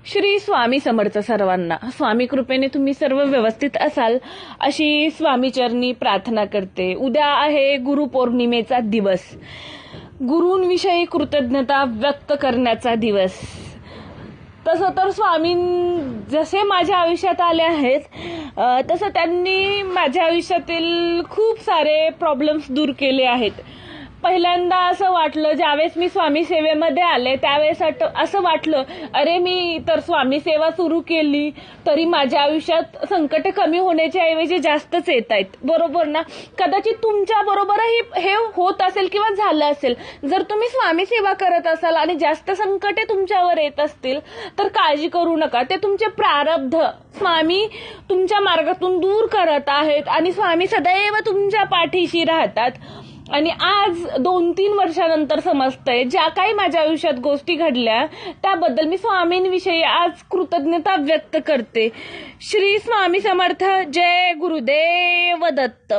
श्री स्वामी समर्थ सर्वांना. स्वामी कृपेने तुम्ही सर्व व्यवस्थित असाल अशी स्वामीचरणी प्रार्थना करते. उद्या आहे गुरुपौर्णिमेचा दिवस, गुरूंविषयी कृतज्ञता व्यक्त करण्याचा दिवस. तसं तर स्वामी जसे माझ्या आयुष्यात आले आहेत तसं त्यांनी माझ्या आयुष्यातील खूप सारे प्रॉब्लेम्स दूर केले आहेत. पहिल्यांदा असं वाटलं, ज्यावेळेस मी स्वामी सेवेमध्ये आले त्यावेळेस असं वाटलं, अरे मी तर स्वामी सेवा सुरू केली तरी माझ्या आयुष्यात संकट कमी होण्याच्या ऐवजी जास्तच येत आहेत. बरोबर ना? कदाचित तुमच्या बरोबरही हे होत असेल किंवा झालं असेल. जर तुम्ही स्वामी सेवा करत असाल आणि जास्त संकटे तुमच्यावर येत असतील तर काळजी करू नका. ते तुमचे प्रारब्ध स्वामी तुमच्या मार्गातून दूर करत आहेत आणि स्वामी सदैव तुमच्या पाठीशी राहतात. आणि आज 2-3 वर्षानंतर समजतंय, ज्या काही माझ्या आयुष्यात गोष्टी घडल्या त्याबद्दल मी स्वामींविषयी आज कृतज्ञता व्यक्त करते. श्री स्वामी समर्थ. जय गुरुदेव दत्त.